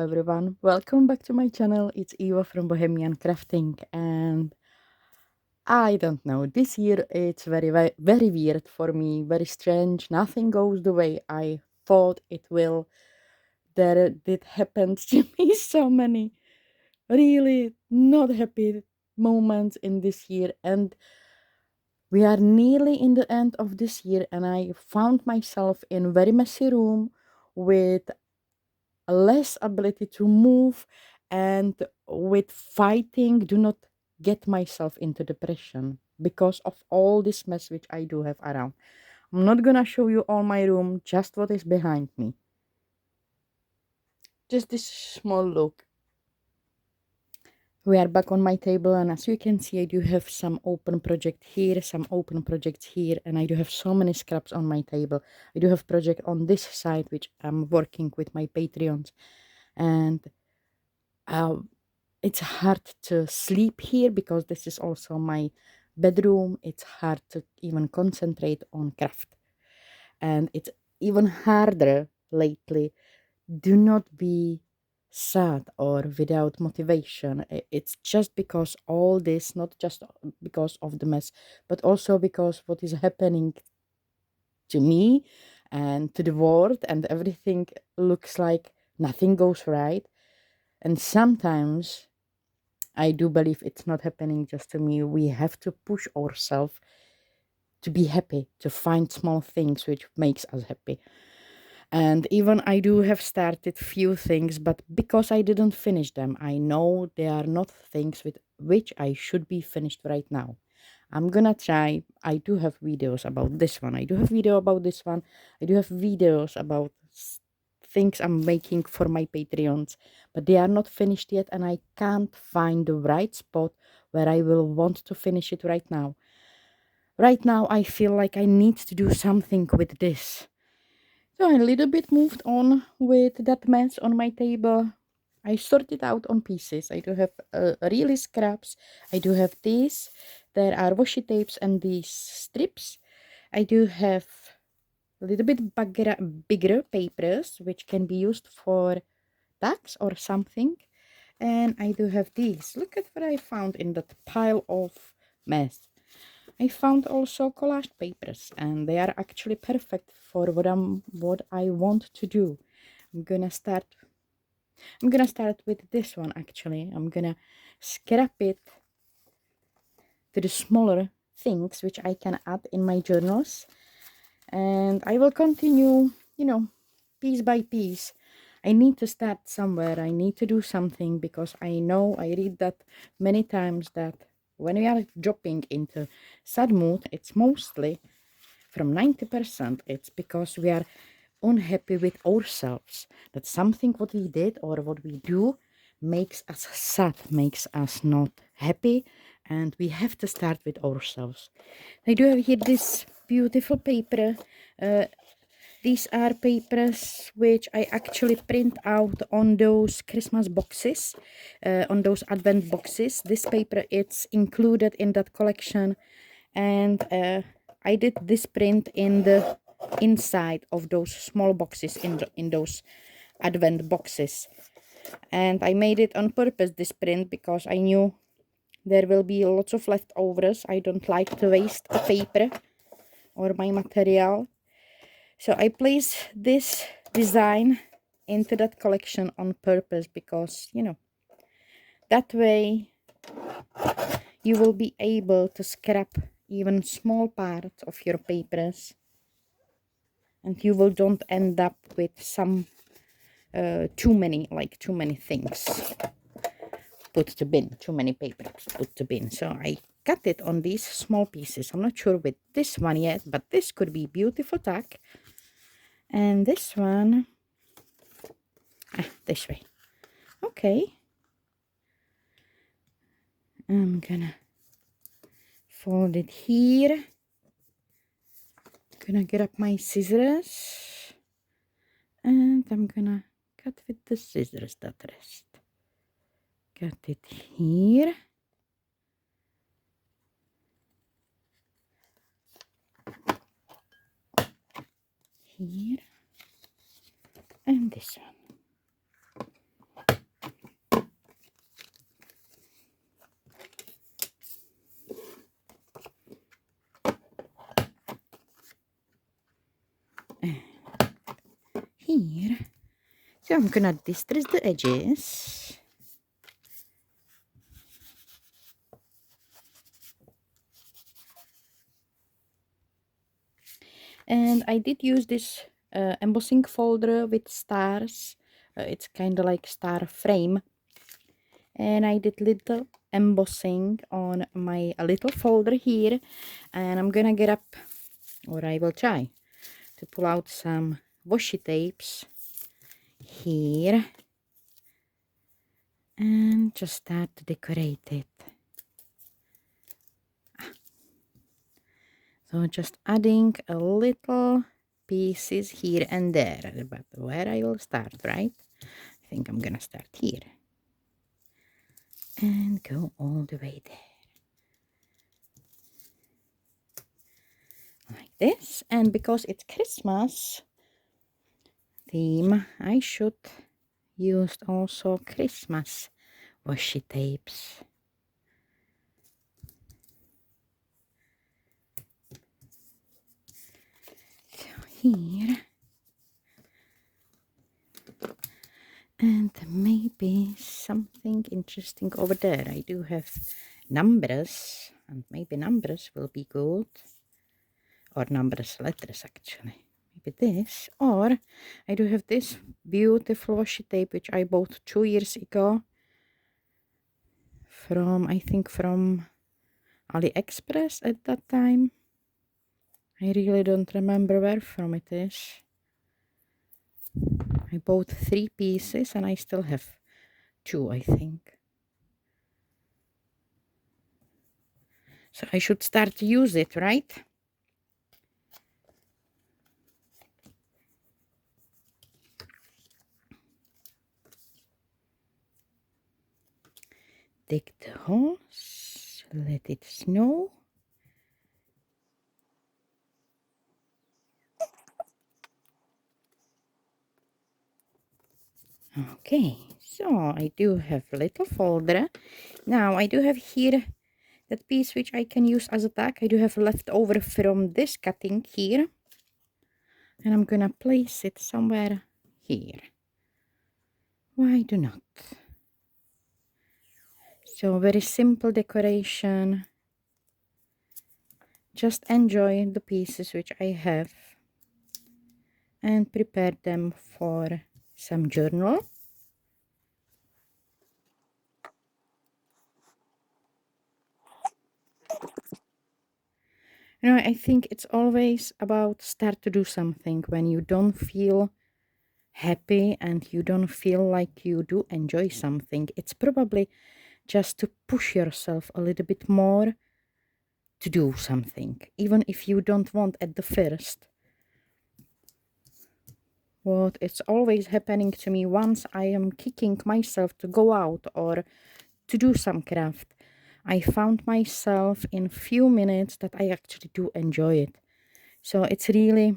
everyone, welcome back to my channel. It's Eva from Bohemian Crafting, and I don't know, this year it's very weird for me, very strange. Nothing goes the way I thought it will. There did happen to me so many really not happy moments in this year, and we are nearly in the end of this year, and I found myself in a very messy room with less ability to move, and with fighting do not get myself into depression because of all this mess which I do have around. I'm not gonna show you all my room, just what is behind me. Just this small look. We are back on my table, and as you can see, I do have some open project here, some open projects here, and I do have so many scraps on my table. I do have project on this side which I'm working with my Patreons, and uh, it's hard to sleep here because this is also my bedroom. It's hard to even concentrate on craft, and it's even harder lately. Do not be sad or without motivation. It's just because all this, not just because of the mess, but also because what is happening to me and to the world, and everything looks like nothing goes right. And sometimes I do believe it's not happening just to me. We have to push ourselves to be happy, to find small things which makes us happy. And even I do have started few things, but because I didn't finish them, I know they are not things with which I should be finished right now. I'm gonna try. I do have videos about this one. I do have video about this one. I do have videos about things I'm making for my Patreons, but they are not finished yet, and I can't find the right spot where I will want to finish it right now. Right now, I feel like I need to do something with this. So I a little bit moved on with that mess on my table. I sorted out on pieces. I do have really scraps. I do have these. There are washi tapes and these strips. I do have a little bit bigger papers, which can be used for tags or something. And I do have these. Look at what I found in that pile of mess. I found also collage papers, and they are actually perfect for what I want to do. I'm gonna start with this one actually. I'm gonna scrap it to the smaller things which I can add in my journals, and I will continue, piece by piece. I need to start somewhere. I need to do something, because I know I read that many times that when we are dropping into sad mood, it's mostly from 90%, it's because we are unhappy with ourselves. That something what we did or what we do makes us sad, makes us not happy, and we have to start with ourselves. I do have here this beautiful paper. These are papers which I actually print out on those Christmas boxes, on those advent boxes. This paper, it's included in that collection, and I did this print in the inside of those small boxes in those advent boxes. And I made it on purpose, this print, because I knew there will be lots of leftovers. I don't like to waste the paper or my material. So I place this design into that collection on purpose, because, that way you will be able to scrap even small part of your papers, and you will don't end up with some too many things put to bin, too many papers put to bin. So I cut it on these small pieces. I'm not sure with this one yet, but this could be beautiful tag. And this one, this way. Okay, I'm gonna fold it here. Gonna get up my scissors, and I'm gonna cut with the scissors that rest. Cut it here. Here. And this one. So I'm gonna distress the edges. And I did use this embossing folder with stars. It's kind of like star frame. And I did little embossing on my little folder here. And I'm gonna get up, or I will try, to pull out some washi tapes here. And just start to decorate it. So just adding a little pieces here and there. But where I will start, right? I think I'm gonna start here. And go all the way there. Like this. And because it's Christmas theme, I should use also Christmas washi tapes. So here. And maybe something interesting over there. I do have numbers, and maybe numbers will be good. Or numbers letters actually. Maybe this. Or I do have this beautiful washi tape which I bought 2 years ago. I think from AliExpress at that time. I really don't remember where from it is. I bought 3 pieces and I still have 2, I think. So I should start to use it, right? Dig the holes, let it snow. Okay, so I do have a little folder. Now I do have here that piece which I can use as a tag. I do have left over from this cutting here. And I'm gonna place it somewhere here. Why do not? So very simple decoration. Just enjoy the pieces which I have and prepare them for some journal. You know, I think it's always about start to do something when you don't feel happy and you don't feel like you do enjoy something. It's probably just to push yourself a little bit more to do something, even if you don't want at the first. What it's always happening to me once I am kicking myself to go out or to do some craft, I found myself in few minutes that I actually do enjoy it. So it's really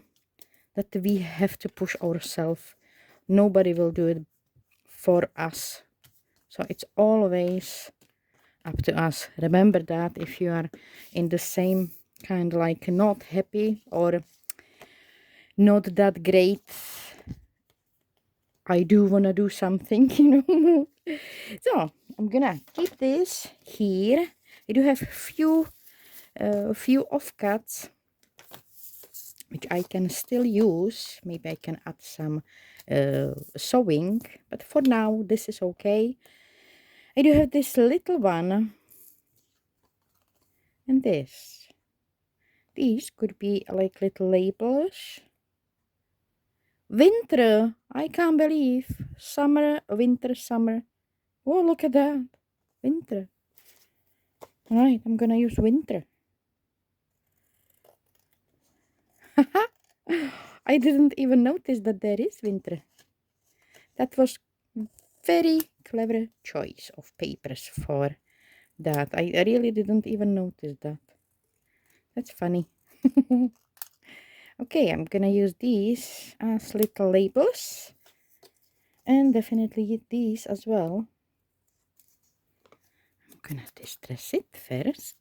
that we have to push ourselves. Nobody will do it for us. So it's always up to us. Remember that if you are in the same kind, like not happy or not that great, I do want to do something, you know. So I'm gonna keep this here. I do have few offcuts which I can still use. Maybe I can add some sewing, but for now this is okay. I do have this little one and this. These could be like little labels. Winter, I can't believe. Summer, winter, summer. Oh, look at that. Winter. Alright, I'm gonna use winter. I didn't even notice that there is winter. That was very clever choice of papers for that. I really didn't even notice that. That's funny. Okay, I'm gonna use these as little labels. And definitely these as well. I'm gonna distress it first.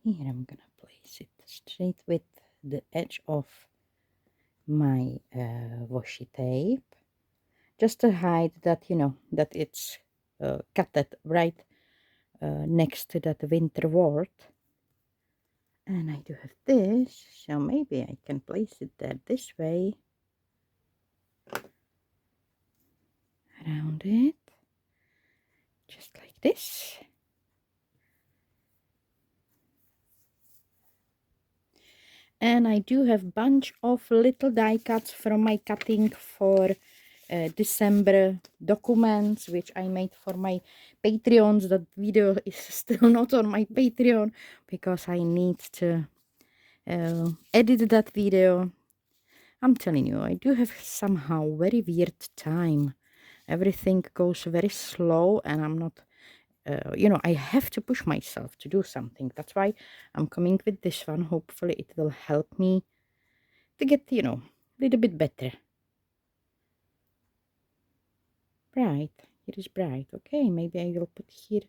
Here I'm gonna place it straight with the edge of my washi tape, just to hide that, you know, that it's cut right next to that winter wart. And I do have this, so maybe I can place it there this way, around it, just like this. And I do have bunch of little die cuts from my cutting for December documents, which I made for my Patreons. That video is still not on my Patreon because I need to edit that video. I'm telling you, I do have somehow very weird time. Everything goes very slow, and I'm not, you know, I have to push myself to do something. That's why I'm coming with this one. Hopefully it will help me to get, you know, a little bit better. Bright. It is bright. Okay, maybe I will put here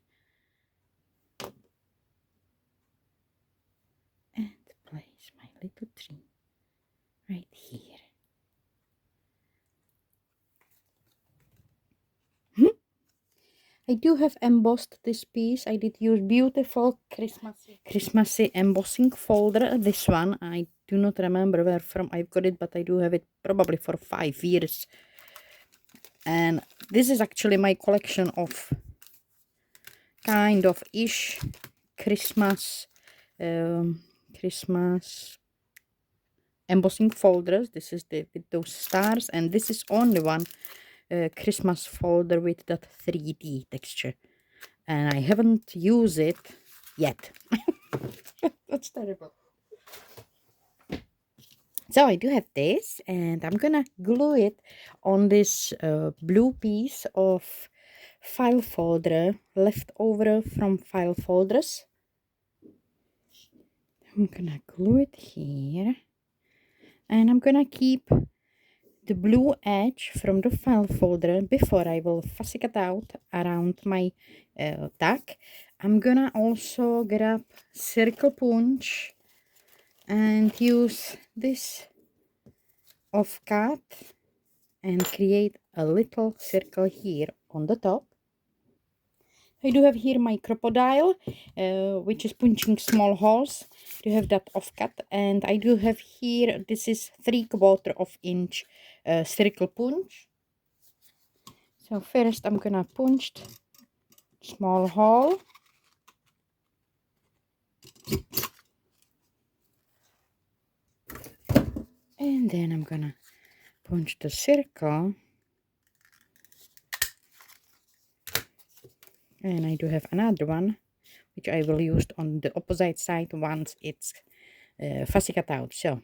and place my little tree right here. I do have embossed this piece. I did use beautiful Christmassy embossing folder. This one, I do not remember where from I've got it, but I do have it probably for 5 years. And this is actually my collection of kind of ish Christmas Christmas embossing folders. This is the with those stars, and this is only one Christmas folder with that 3D texture, and I haven't used it yet. That's terrible. So I do have this, and I'm gonna glue it on this blue piece of file folder left over from file folders. I'm gonna glue it here, and I'm gonna keep the blue edge from the file folder before I will fussy cut out around my tag. I'm gonna also grab circle punch and use this offcut and create a little circle here on the top. I do have here my crocodile, which is punching small holes. I do have that offcut, and I do have here, this is 3/4 inch circle punch. So first I'm gonna punch small hole. And then I'm gonna punch the circle. And I do have another one, which I will use on the opposite side once it's fussy cut out. So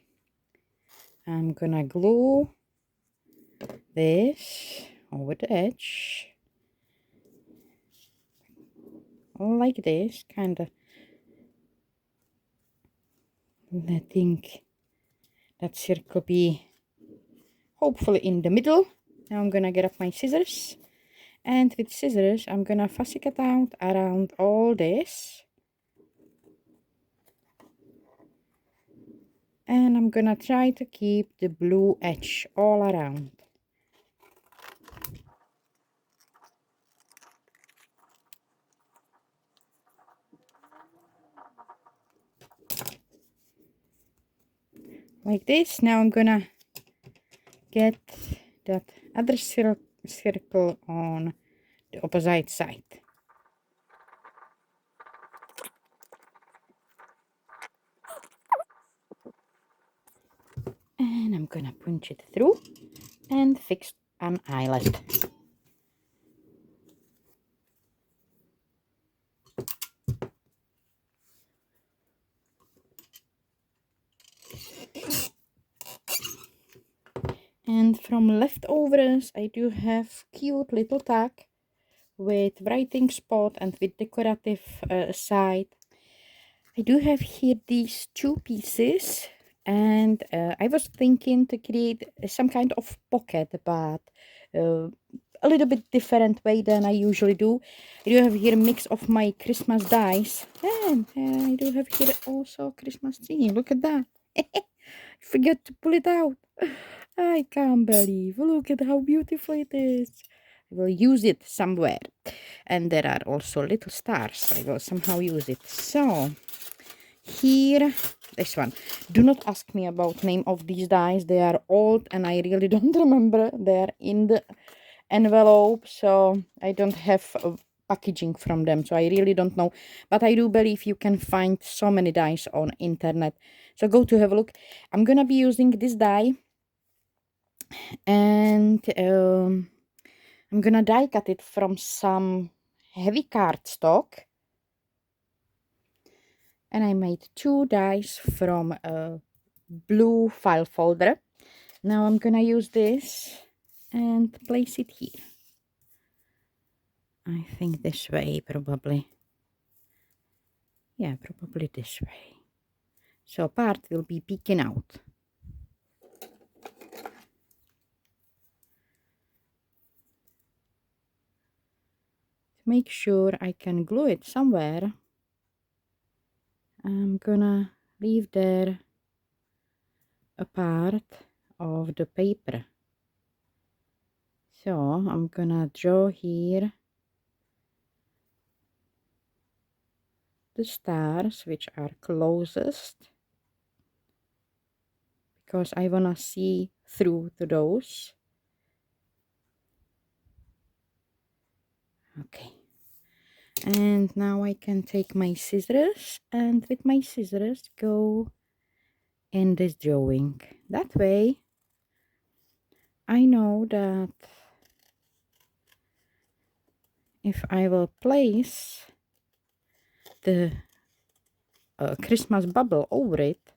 I'm gonna glue this over the edge, like this, kind of letting that circle be hopefully in the middle. Now I'm gonna get up my scissors, and with scissors I'm gonna fussy cut out around all this, and I'm gonna try to keep the blue edge all around. Like this. Now I'm gonna get that other circle on the opposite side. And I'm gonna punch it through and fix an eyelet. And from leftovers I do have cute little tag with writing spot and with decorative side. I do have here these 2 pieces, and I was thinking to create some kind of pocket, but a little bit different way than I usually do. I do have here a mix of my Christmas dies, and I do have here also Christmas tree. Look at that. Forget to pull it out. I can't believe. Look at how beautiful it is. I will use it somewhere. And there are also little stars. I will somehow use it. So here, this one. Do not ask me about name of these dies. They are old and I really don't remember. They are in the envelope, so I don't have packaging from them, so I really don't know, but I do believe you can find so many dies on internet, so go to have a look. I'm gonna be using this die, and I'm gonna die cut it from some heavy cardstock, and I made 2 dies from a blue file folder. Now I'm gonna use this and place it here. I think this way, probably. Yeah, probably this way. So part will be peeking out. To make sure I can glue it somewhere, I'm gonna leave there a part of the paper. So I'm gonna draw here the stars which are closest, because I wanna see through to those. Okay. And now I can take my scissors and with my scissors go in this drawing. That way I know that if I will place the Christmas bubble over it,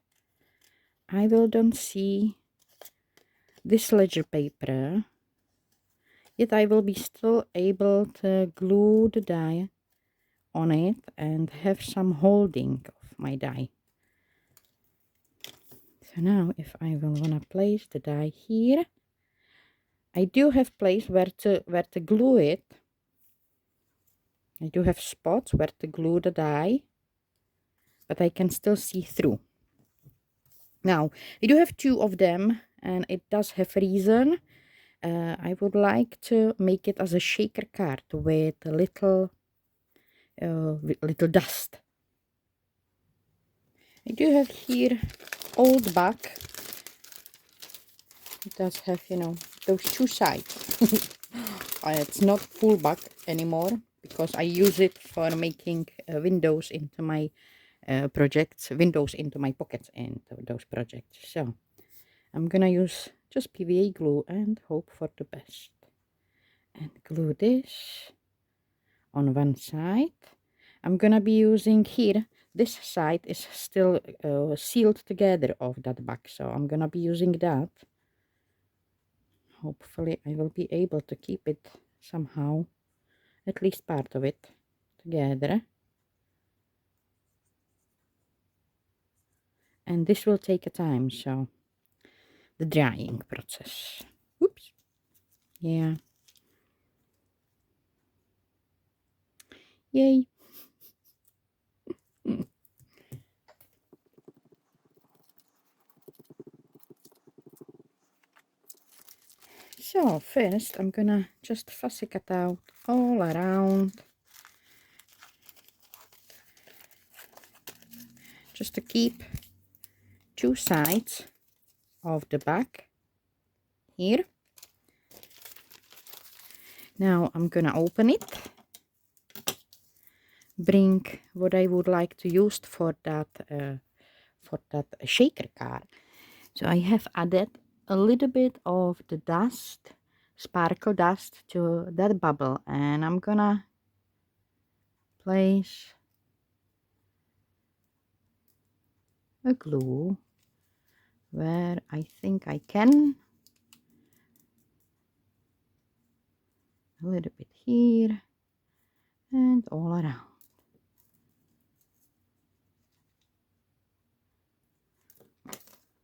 I will don't see this ledger paper, yet I will be still able to glue the die on it and have some holding of my die. So now if I will wanna place the die here, I do have place where to glue it. I do have spots where to glue the die, but I can still see through. Now, I do have 2 of them, and it does have reason. I would like to make it as a shaker card with a little dust. I do have here old back. It does have, you know, those 2 sides. It's not full back anymore because I use it for making windows into my projects, windows into my pockets and those projects. So I'm gonna use just PVA glue and hope for the best. And glue this on one side. I'm gonna be using here, this side is still sealed together of that back, so I'm gonna be using that. Hopefully I will be able to keep it somehow, at least part of it, together. And this will take a time, so the drying process. Oops. Yeah. Yay. So first I'm gonna just fussy cut out all around, just to keep 2 sides of the back here. Now I'm gonna open it, bring what I would like to use for that shaker card. So I have added a little bit of the dust, sparkle dust, to that bubble, and I'm gonna place a glue where I think I can. A little bit here and all around.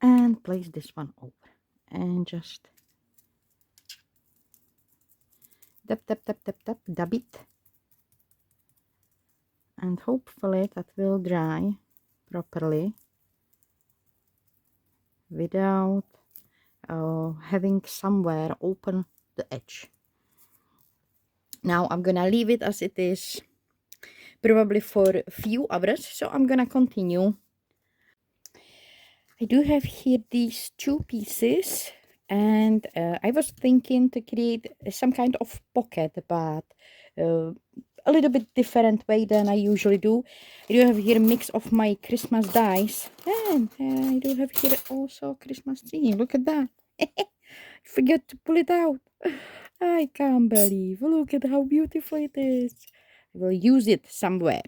And place this one over and just dab, dab, dab, dab, dab, dab it. And hopefully that will dry properly. without having somewhere open the edge. Now I'm gonna leave it as it is, probably for a few hours, so I'm gonna continue. I do have here these two pieces, and I was thinking to create some kind of pocket, but a little bit different way than I usually do. I do have here a mix of my Christmas dies, and I do have here also Christmas tree. Look at that. Forget to pull it out. I can't believe. Look at how beautiful it is. I will use it somewhere.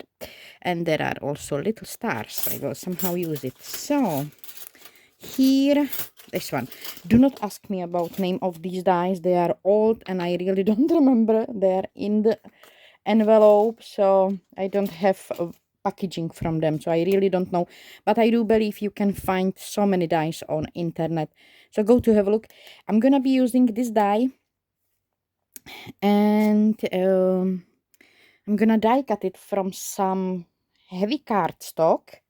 And there are also little stars. I will somehow use it. So here, this one. Do not ask me about name of these dies. They are old and I really don't remember. They're in the envelope, so I don't have packaging from them, so I really don't know. But I do believe you can find so many dies on internet, so go to have a look. I'm gonna be using this die, and I'm gonna die cut it from some heavy cardstock,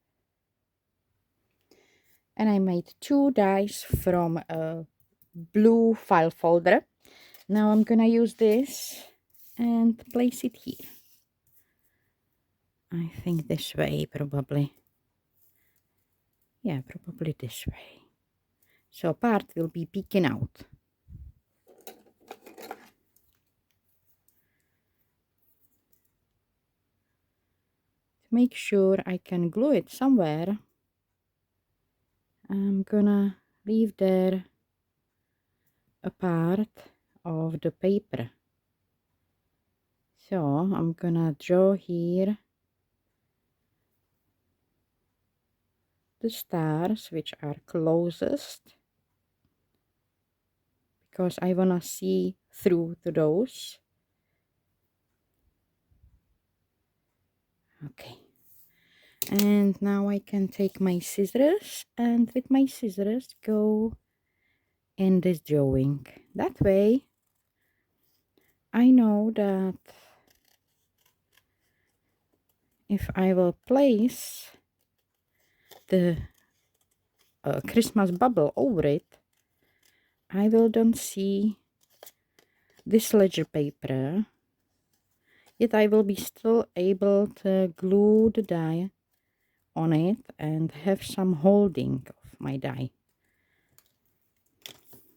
and I made two dies from a blue file folder. Now I'm gonna use this and place it here. I think this way, probably. Yeah, probably this way. So part will be peeking out. To make sure I can glue it somewhere, I'm gonna leave there a part of the paper. So I'm gonna draw here the stars which are closest, because I wanna see through to those. Okay. And now I can take my scissors and with my scissors go in this drawing. That way I know that if I will place the Christmas bubble over it, I will don't see this ledger paper, yet I will be still able to glue the die on it and have some holding of my die.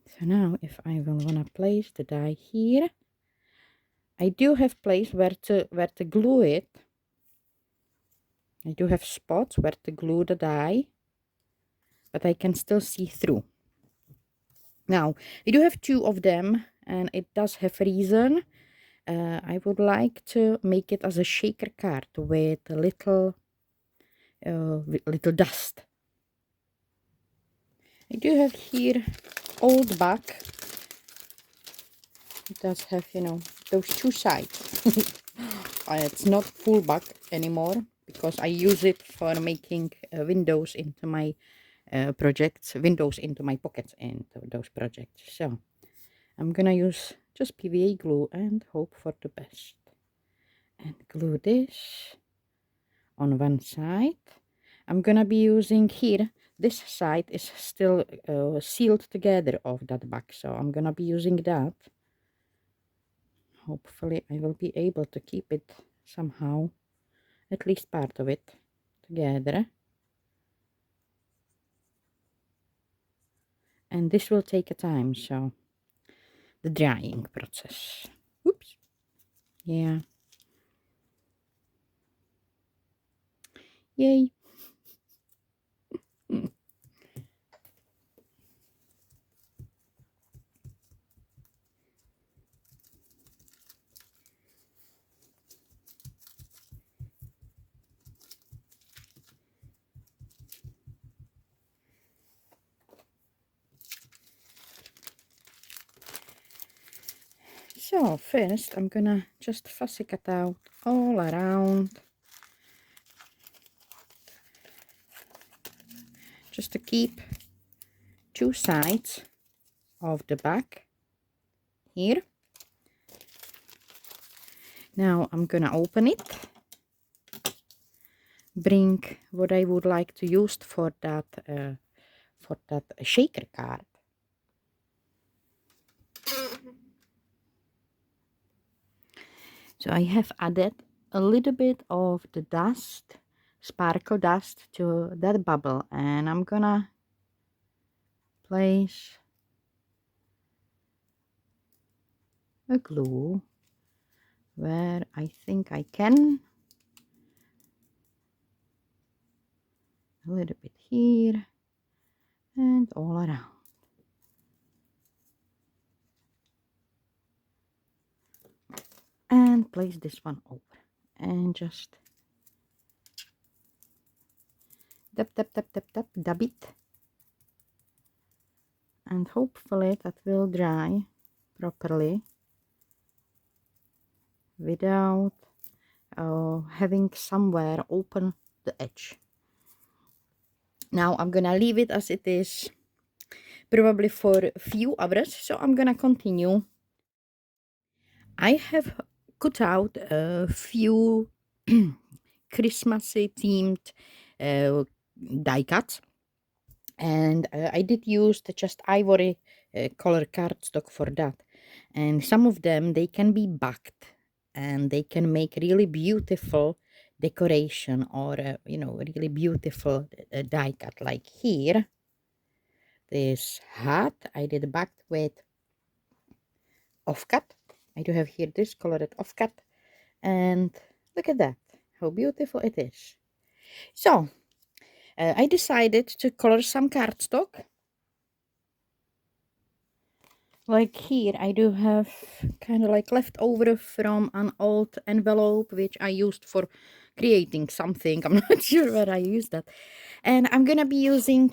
So now if I will wanna place the die here, I do have place where to glue it. I do have spots where to glue the die, but I can still see through. Now, I do have two of them, and it does have reason. I would like to make it as a shaker card with a little dust. I do have here old back. It does have, you know, those two sides. It's not full back anymore because I use it for making windows into my projects, windows into my pockets into those projects. So I'm gonna use just PVA glue and hope for the best. And glue this on one side. I'm gonna be using here, this side is still sealed together of that back, so I'm gonna be using that. Hopefully I will be able to keep it somehow, at least part of it, together. And this will take a time, so the drying process. Oops. Yeah. Yay. So first I'm gonna just fussy cut out all around, just to keep two sides of the back here. Now I'm gonna open it, bring what I would like to use for that for that shaker card. So I have added a little bit of the dust, sparkle dust, to that bubble, and I'm gonna place a glue where I think I can. A little bit here and all around. And place this one over and just dab it, and hopefully that will dry properly without having somewhere open the edge. Now I'm gonna leave it as it is probably for a few hours, so I'm gonna continue. I have cut out a few Christmassy themed die cuts, and I did use the just ivory color cardstock for that. And some of them, they can be backed and they can make really beautiful decoration, or really beautiful die cut. Like here, this hat I did backed with offcut. I do have here this colored offcut, and look at that, how beautiful it is. So I decided to color some cardstock. Like here, I do have kind of like leftover from an old envelope which I used for creating something. I'm not sure where I used that. And I'm gonna be using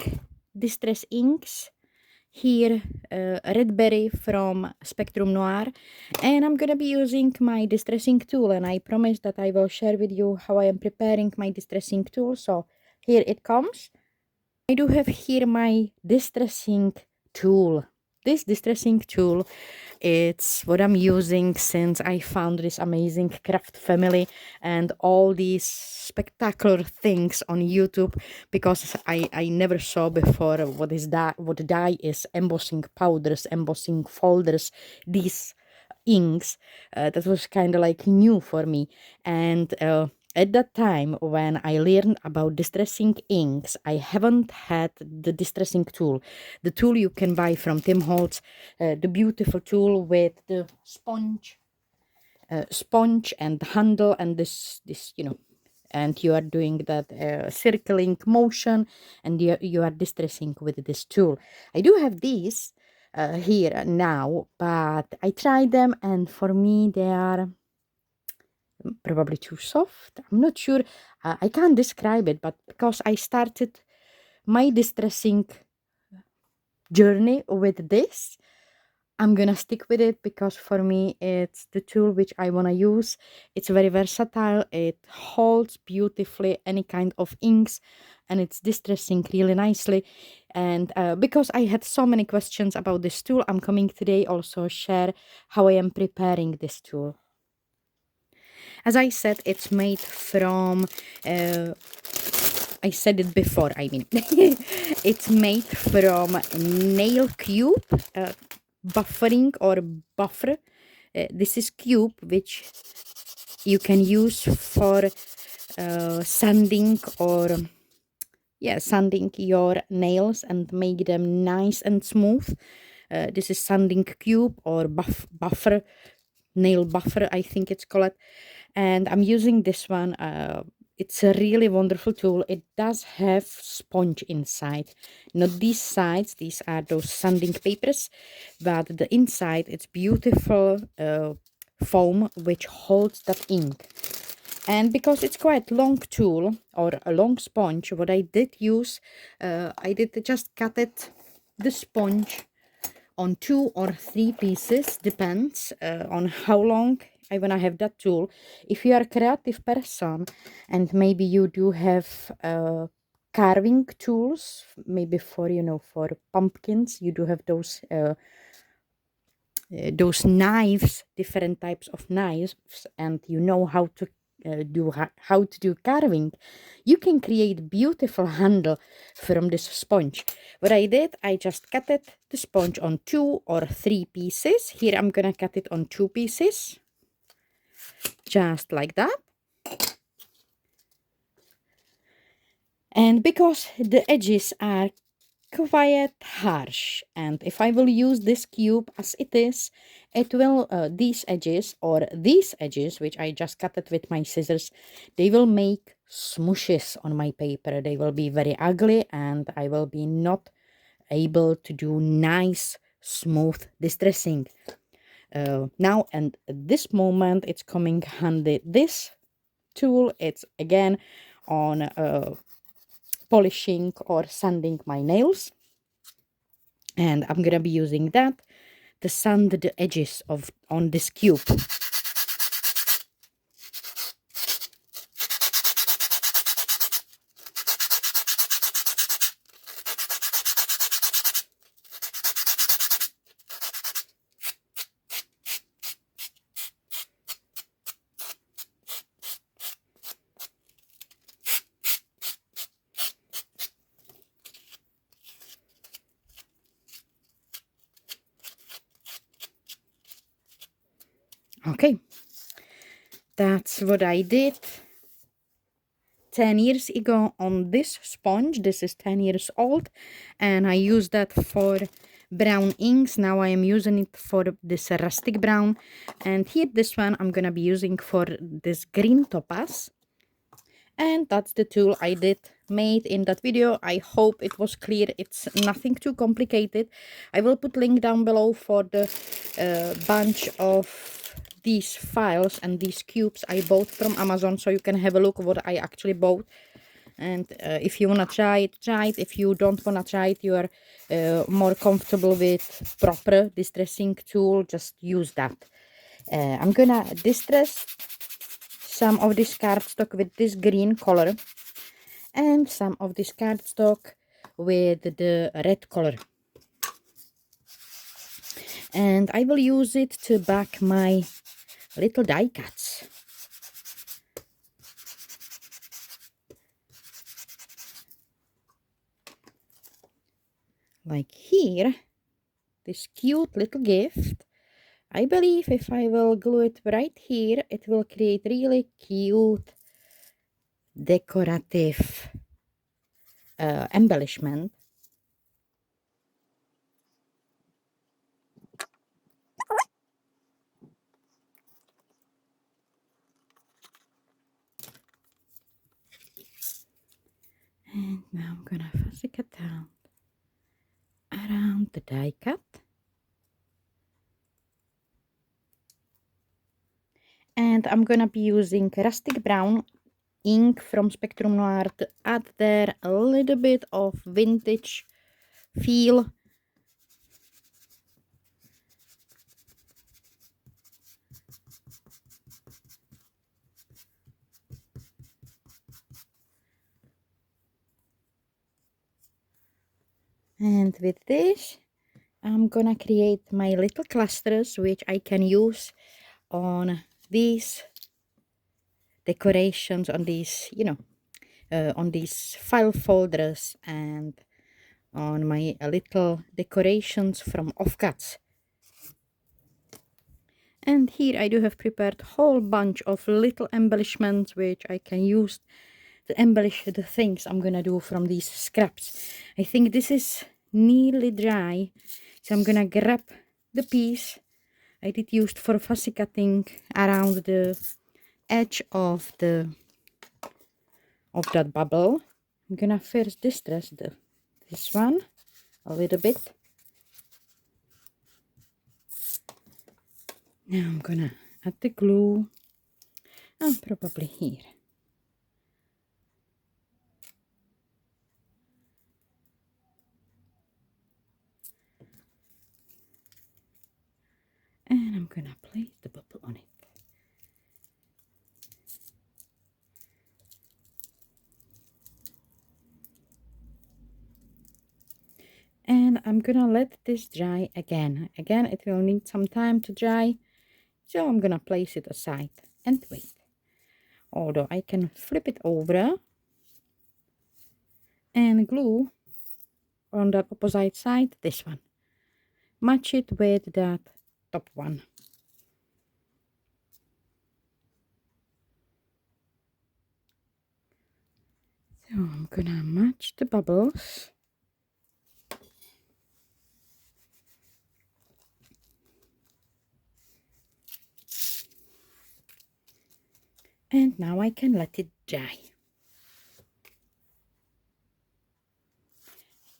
Distress inks. Here, Red Berry from Spectrum Noir. And I'm gonna be using my Distress ink tool. And I promise that I will share with you how I am preparing my Distress ink tool. So here it comes. I do have here my distressing tool. This distressing tool, it's what I'm using since I found this amazing craft family and all these spectacular things on YouTube, because I never saw before what dye is, embossing powders, embossing folders, these inks. That was kind of like new for me. And at that time, when I learned about distressing inks, I haven't had the distressing tool. The tool you can buy from Tim Holtz, the beautiful tool with the sponge and handle, and this and you are doing that circling motion, and you are distressing with this tool. I do have these here now, but I tried them, and for me they are probably too soft. I'm not sure. I can't describe it, but because I started my distressing journey with this, I'm gonna stick with it, because for me it's the tool which I wanna use. It's very versatile. It holds beautifully any kind of inks, and it's distressing really nicely. And because I had so many questions about this tool, I'm coming today also share how I am preparing this tool. As I said, it's made from, I said it before, I mean, it's made from nail cube, buffering or buffer. This is cube which you can use for sanding, or sanding your nails and make them nice and smooth. This is sanding cube or buffer, nail buffer, I think it's called. And I'm using this one. It's a really wonderful tool. It does have sponge inside, not these sides, these are those sanding papers, but the inside, it's beautiful foam which holds that ink. And because it's quite long tool, or a long sponge, what I did use, I did just cut it, the sponge, on 2 or 3 pieces, depends on how long I wanna have that tool. If you are a creative person and maybe you do have carving tools, maybe for for pumpkins, you do have those knives, different types of knives, and you know how to how to do carving, you can create beautiful handle from this sponge. What I did, I just cut it, the sponge on 2 or 3 pieces. Here I'm gonna cut it on 2 pieces, just like that. And because the edges are quite harsh, and if I will use this cube as it is, it will these edges, or these edges, which I just cut it with my scissors, they will make smooshes on my paper. They will be very ugly, and I will be not able to do nice smooth distressing. Now, and at this moment, it's coming handy. This tool, it's again on polishing or sanding my nails, and I'm gonna be using that to sand the edges of on this cube. Okay, that's what I did 10 years ago on this sponge. This is 10 years old, and I used that for brown inks. Now I am using it for this rustic brown, and here this one I'm gonna be using for this green topaz. And that's the tool I did made in that video. I hope it was clear. It's nothing too complicated. I will put link down below for the bunch of these files and these cubes I bought from Amazon, so you can have a look what I actually bought. And if you want to try it, try it. If you don't want to try it, you are more comfortable with proper distressing tool, just use that. I'm gonna distress some of this cardstock with this green color and some of this cardstock with the red color, and I will use it to back my little die cuts. Like here, this cute little gift. I believe if I will glue it right here, it will create really cute decorative embellishment. And now I'm gonna fussy cut down around the die cut. And I'm gonna be using rustic brown ink from Spectrum Noir to add there a little bit of vintage feel. And with this, I'm gonna create my little clusters, which I can use on these decorations, on these, on these file folders, and on my little decorations from offcuts. And here I do have prepared a whole bunch of little embellishments which I can use to embellish the things I'm gonna do from these scraps. I think this is nearly dry, so I'm gonna grab the piece I did use for fussy cutting around the edge of that bubble. I'm gonna first distress this one a little bit. Now I'm gonna add the glue, probably here. And I'm gonna place the bubble on it. And I'm gonna let this dry again. Again, it will need some time to dry, so I'm gonna place it aside and wait. Although I can flip it over and glue on the opposite side this one. Match it with that top one. So I'm gonna match the bubbles. And now I can let it dry.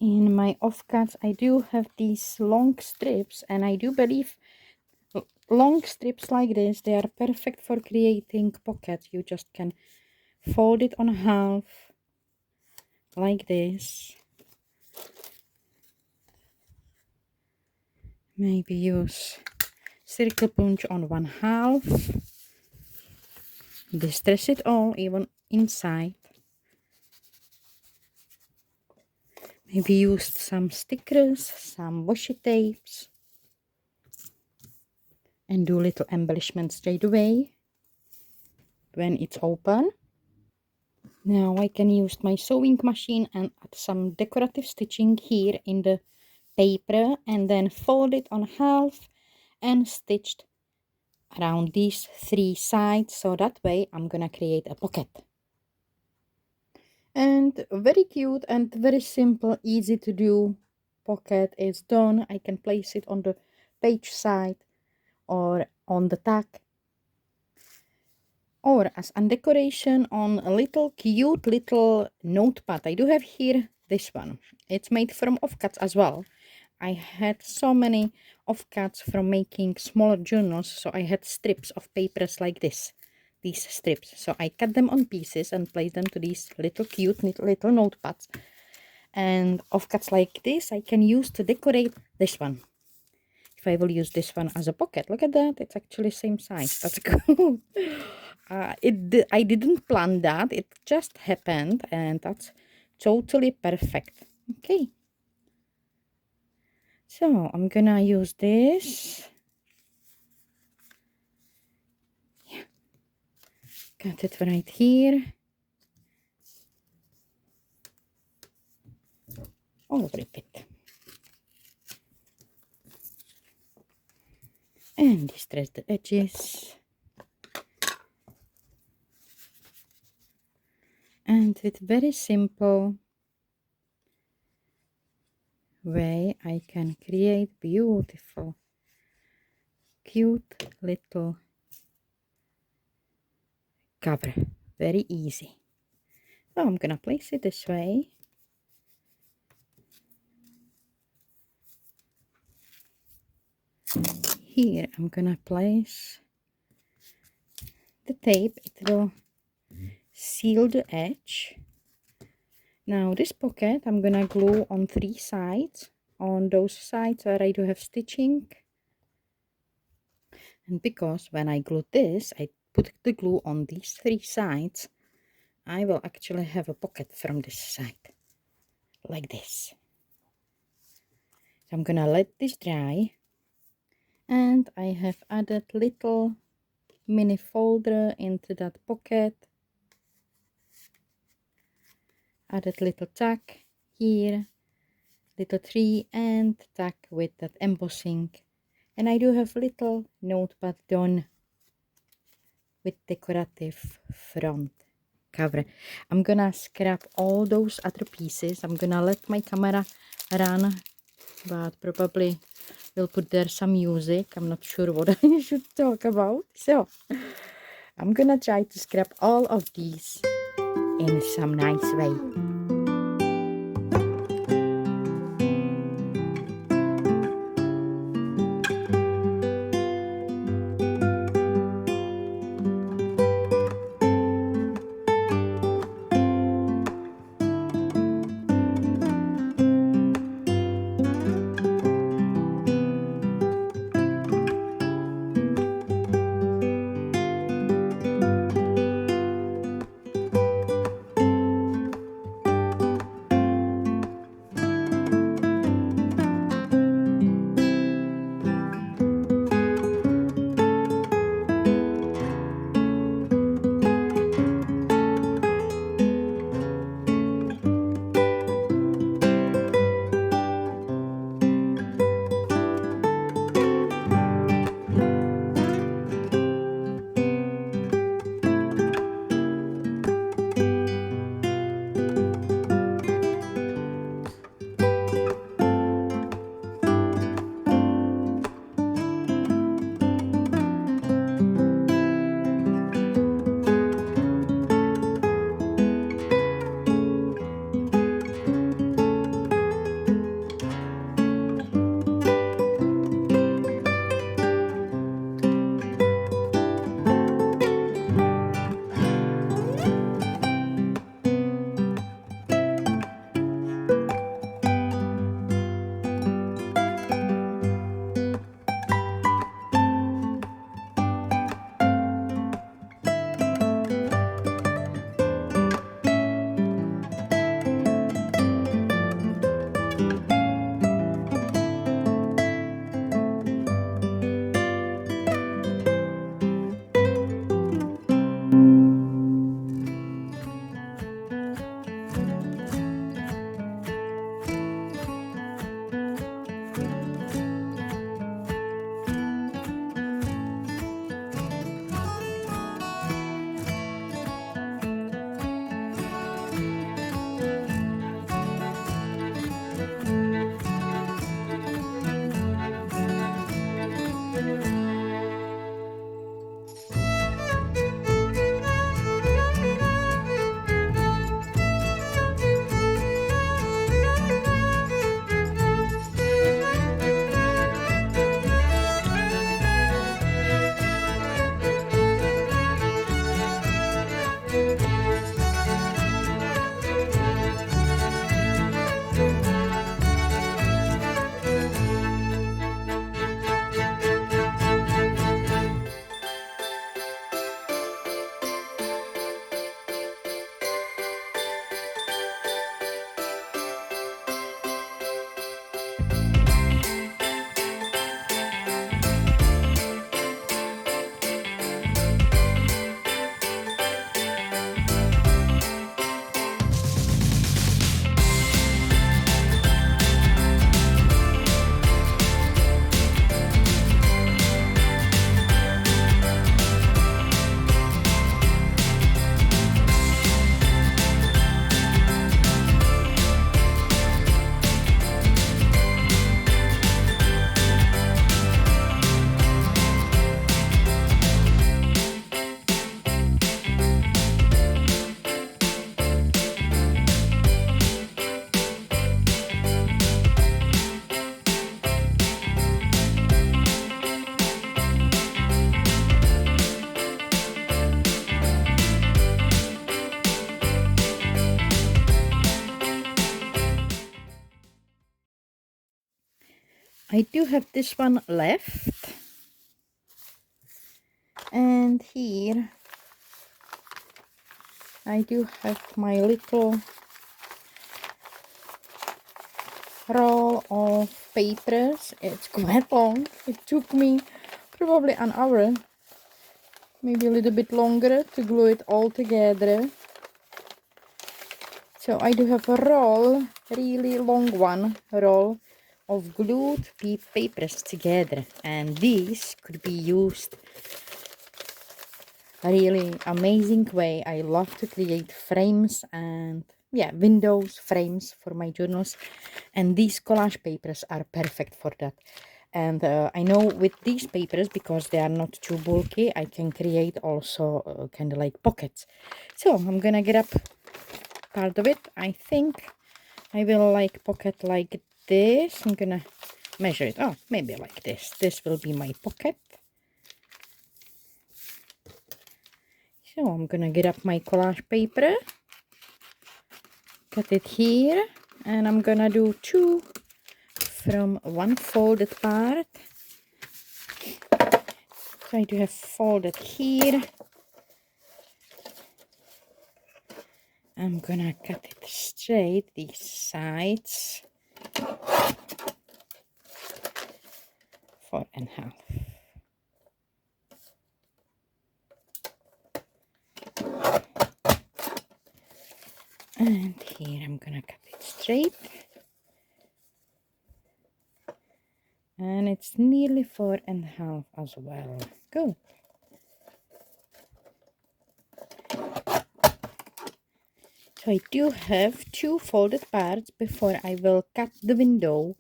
In my offcuts, I do have these long strips, and I do believe long strips like this, they are perfect for creating pockets. You just can fold it on half like this. Maybe use circle punch on one half. Distress it all, even inside. Maybe use some stickers, some washi tapes, and do little embellishments straight away when it's open. Now I can use my sewing machine and add some decorative stitching here in the paper, and then fold it on half and stitched around these three sides, so that way I'm gonna create a pocket. And very cute and very simple, easy to do pocket is done. I can place it on the page side or on the tag, or as a decoration on a little cute little notepad. I do have here this one. It's made from offcuts as well. I had so many offcuts from making smaller journals, so I had strips of papers like this, these strips. So I cut them on pieces and placed them to these little cute little notepads. And offcuts like this I can use to decorate this one. If I will use this one as a pocket, look at that, it's actually same size. That's cool. I didn't plan that, it just happened, and that's totally perfect. Okay. So I'm gonna use this. Yeah. Got it right here. Or rip it. And distress the edges. And with very simple way I can create beautiful, cute little cover. Very easy. So I'm gonna place it this way. Here I'm gonna place the tape. It will seal the edge. Now this pocket I'm gonna glue on three sides, on those sides where I do have stitching. And because when I glue this, I put the glue on these three sides, I will actually have a pocket from this side, like this. So I'm gonna let this dry, and I have added little mini folder into that pocket. Added little tag here, little tree, and tag with that embossing. And I do have little notepad done with decorative front cover. I'm gonna scrap all those other pieces. I'm gonna let my camera run, but probably will put there some music. I'm not sure what I should talk about. So I'm gonna try to scrap all of these in some nice way. I do have this one left. And here I do have my little roll of papers. It's quite long. It took me probably an hour, maybe a little bit longer, to glue it all together. So I do have a roll, really long one, roll of glued papers together, and these could be used a really amazing way. I love to create frames and windows frames for my journals, and these collage papers are perfect for that. And I know with these papers, because they are not too bulky, I can create also kind of like pockets. So I'm gonna get up part of it. I think I will like pocket like this. I'm gonna measure it. Oh, maybe like this. This will be my pocket. So I'm gonna get up my collage paper, cut it here, and I'm gonna do two from one folded part. So I do have folded here. I'm gonna cut it straight, these sides, 4.5. And here I'm gonna cut it straight. And it's nearly 4.5 as well. Good. So I do have two folded parts before I will cut the window.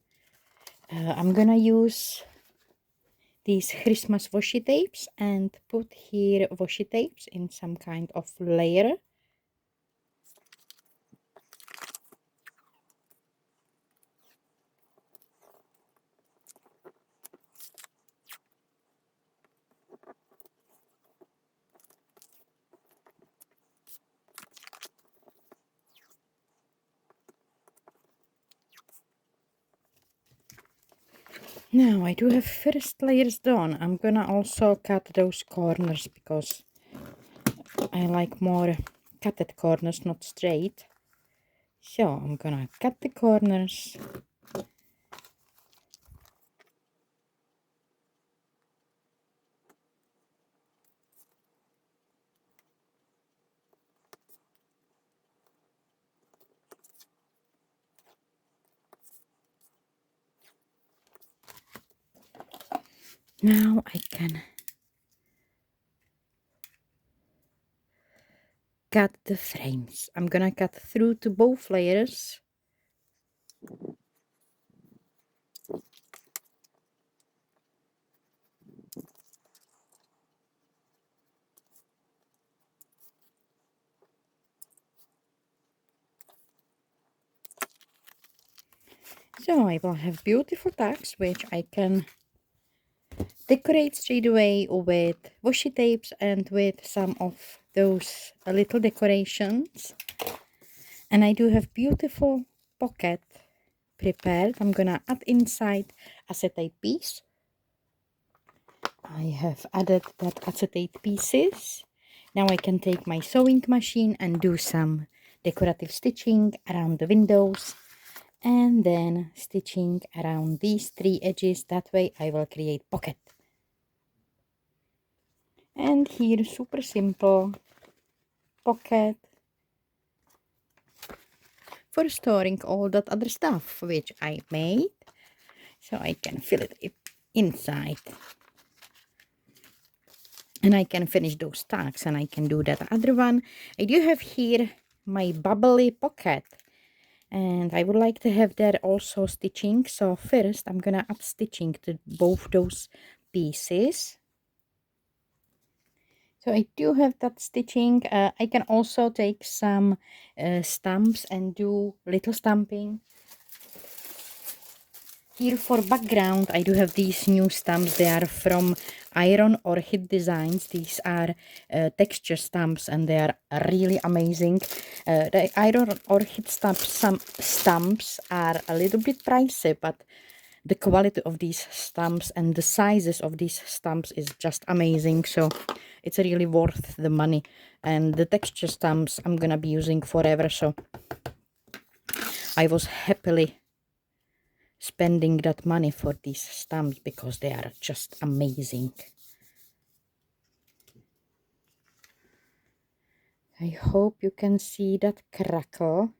I'm gonna use these Christmas washi tapes and put here washi tapes in some kind of layer. Now I do have first layers done. I'm gonna also cut those corners because I like more cutted corners, not straight. So I'm gonna cut the corners. Now I can cut the frames. I'm gonna cut through to both layers. So I will have beautiful tags which I can decorate straight away with washi tapes and with some of those little decorations. And I do have beautiful pocket prepared. I'm gonna add inside acetate piece. I have added that acetate pieces. Now I can take my sewing machine and do some decorative stitching around the windows, and then stitching around these three edges. That way I will create pocket. And here, super simple pocket for storing all that other stuff which I made, so I can fill it inside. And I can finish those tags, and I can do that other one. I do have here my bubbly pocket, and I would like to have there also stitching. So first I'm gonna add stitching to both those pieces. So I do have that stitching. I can also take some stamps and do little stamping. Here for background, I do have these new stamps. They are from Iron Orchid Designs. These are texture stamps, and they are really amazing. The Iron Orchid stamps are a little bit pricey, but the quality of these stamps and the sizes of these stamps is just amazing. So it's really worth the money. And the texture stamps I'm gonna be using forever. So I was happily spending that money for these stamps because they are just amazing. I hope you can see that crackle.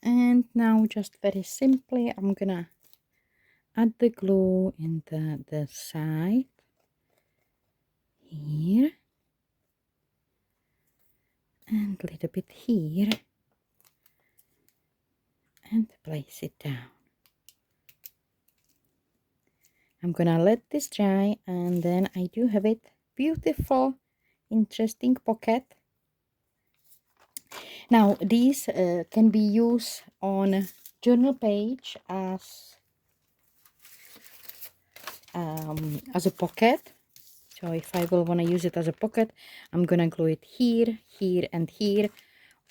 And now just very simply I'm gonna add the glue in the side here and a little bit here and place it down. I'm gonna let this dry, and then I do have it beautiful, interesting pocket. Now these can be used on a journal page as a pocket. So if I will want to use it as a pocket, I'm gonna glue it here, here and here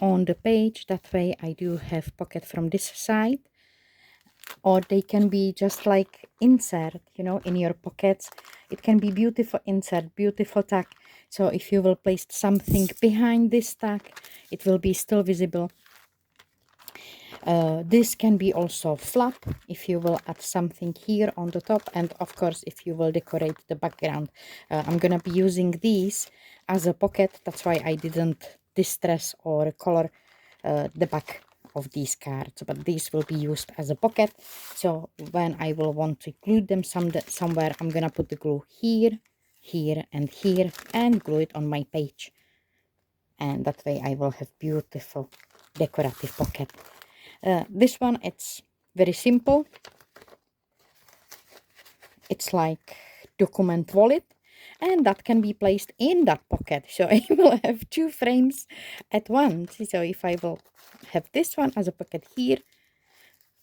on the page. That way I do have pocket from this side. Or they can be just like insert, you know, in your pockets. It can be beautiful insert, beautiful tag. So if you will place something behind this tag, it will be still visible. This can be also flap if you will add something here on the top, and of course if you will decorate the background. I'm gonna be using these as a pocket. That's why I didn't distress or color the back of these cards, but these will be used as a pocket. So when I will want to glue them somewhere, I'm gonna put the glue here, here and here and glue it on my page, and that way I will have beautiful decorative pocket. This one, it's very simple. It's like document wallet, and that can be placed in that pocket. So I will have two frames at once. So if I will have this one as a pocket here,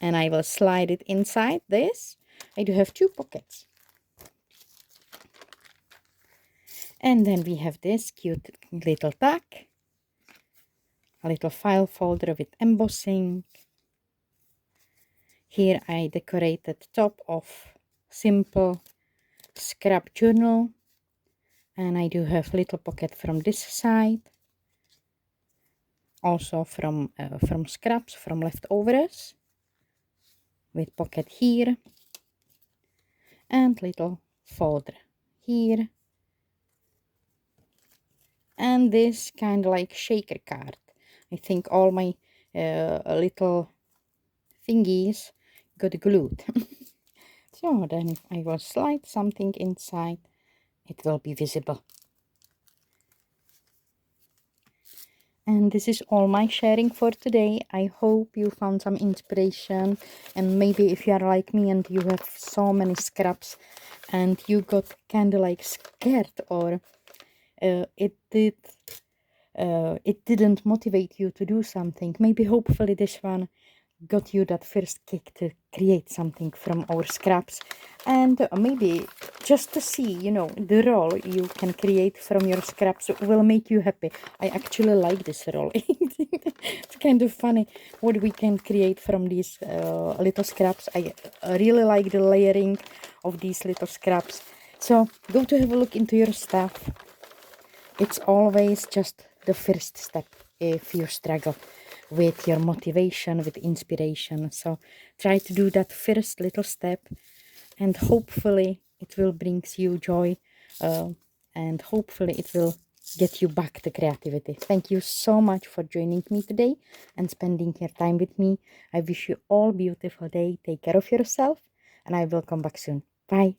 and I will slide it inside this, I do have two pockets. And then we have this cute little tag, a little file folder with embossing. Here I decorated top of simple scrap journal, and I do have little pocket from this side, also from scraps, from leftovers, with pocket here and little folder here, and this kind of like shaker card. I think all my little thingies got glued. So then if I will slide something inside, it will be visible. And this is all my sharing for today. I hope you found some inspiration, and maybe if you are like me and you have so many scraps and you got kind of like scared, or it didn't motivate you to do something, maybe hopefully this one got you that first kick to create something from our scraps. And maybe just to see, you know, the roll you can create from your scraps will make you happy. I actually like this roll. It's kind of funny what we can create from these little scraps. I really like the layering of these little scraps. So go to have a look into your stuff. It's always just the first step if you struggle with your motivation, with inspiration. So try to do that first little step, and hopefully it will bring you joy, and hopefully it will get you back to creativity. Thank you so much for joining me today and spending your time with me. I wish you all a beautiful day. Take care of yourself, and I will come back soon. Bye.